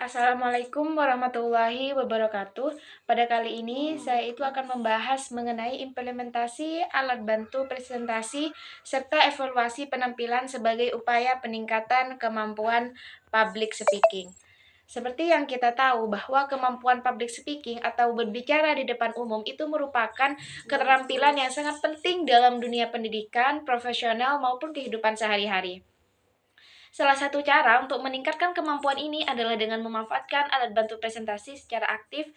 Assalamualaikum warahmatullahi wabarakatuh. Pada kali ini saya akan membahas mengenai implementasi alat bantu presentasi serta evaluasi penampilan sebagai upaya peningkatan kemampuan public speaking. Seperti yang kita tahu bahwa kemampuan public speaking atau berbicara di depan umum itu merupakan keterampilan yang sangat penting dalam dunia pendidikan, profesional maupun kehidupan sehari-hari. Salah satu cara untuk meningkatkan kemampuan ini adalah dengan memanfaatkan alat bantu presentasi secara aktif,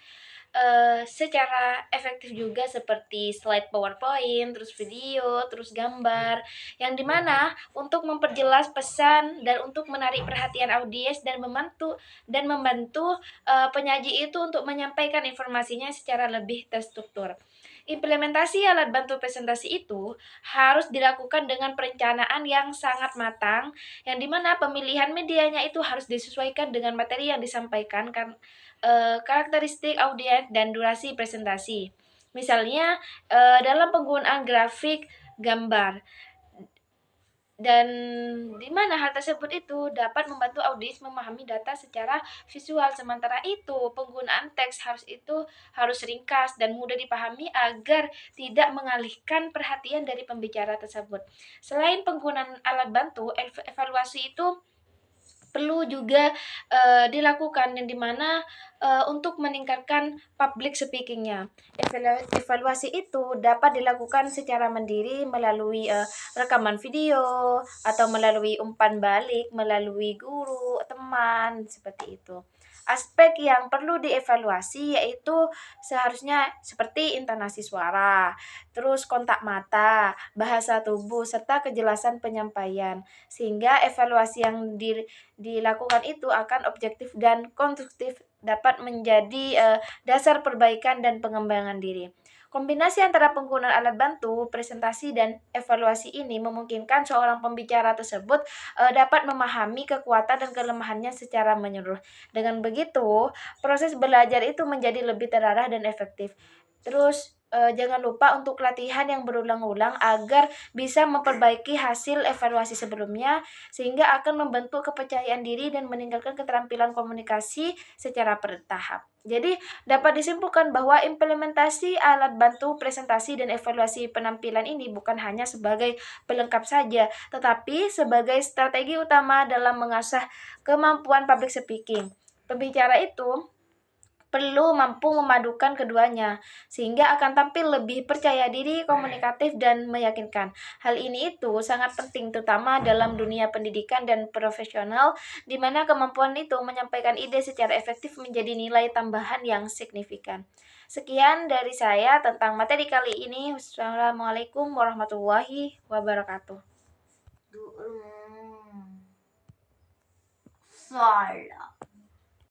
secara efektif juga seperti slide PowerPoint, terus video, terus gambar, yang dimana untuk memperjelas pesan dan untuk menarik perhatian audiens dan membantu penyaji itu untuk menyampaikan informasinya secara lebih terstruktur. Implementasi alat bantu presentasi itu harus dilakukan dengan perencanaan yang sangat matang, yang dimana pemilihan medianya itu harus disesuaikan dengan materi yang disampaikan karakteristik audiens dan durasi presentasi. Misalnya dalam penggunaan grafik, gambar, dan di mana hal tersebut itu dapat membantu audiens memahami data secara visual. Sementara itu, penggunaan teks harus ringkas dan mudah dipahami agar tidak mengalihkan perhatian dari pembicara tersebut. Selain penggunaan alat bantu, evaluasi itu perlu juga dilakukan, yang dimana untuk meningkatkan public speaking-nya. Evaluasi itu dapat dilakukan secara mandiri melalui rekaman video atau melalui umpan balik, melalui guru, teman, seperti itu. Aspek yang perlu dievaluasi yaitu seharusnya seperti intonasi suara, terus kontak mata, bahasa tubuh, serta kejelasan penyampaian. Sehingga evaluasi yang dilakukan itu akan objektif dan konstruktif, dapat menjadi dasar perbaikan dan pengembangan diri. Kombinasi antara penggunaan alat bantu, presentasi, dan evaluasi ini memungkinkan seorang pembicara tersebut dapat memahami kekuatan dan kelemahannya secara menyeluruh. Dengan begitu, proses belajar itu menjadi lebih terarah dan efektif. Terus jangan lupa untuk latihan yang berulang-ulang agar bisa memperbaiki hasil evaluasi sebelumnya, sehingga akan membentuk kepercayaan diri dan meningkatkan keterampilan komunikasi secara bertahap. Jadi, dapat disimpulkan bahwa implementasi alat bantu presentasi dan evaluasi penampilan ini bukan hanya sebagai pelengkap saja, tetapi sebagai strategi utama dalam mengasah kemampuan public speaking. Pembicara itu perlu mampu memadukan keduanya, sehingga akan tampil lebih percaya diri, komunikatif, dan meyakinkan. Hal ini itu sangat penting terutama dalam dunia pendidikan dan profesional, di mana kemampuan itu menyampaikan ide secara efektif menjadi nilai tambahan yang signifikan. Sekian dari saya tentang materi kali ini. Wassalamualaikum warahmatullahi wabarakatuh. Salah.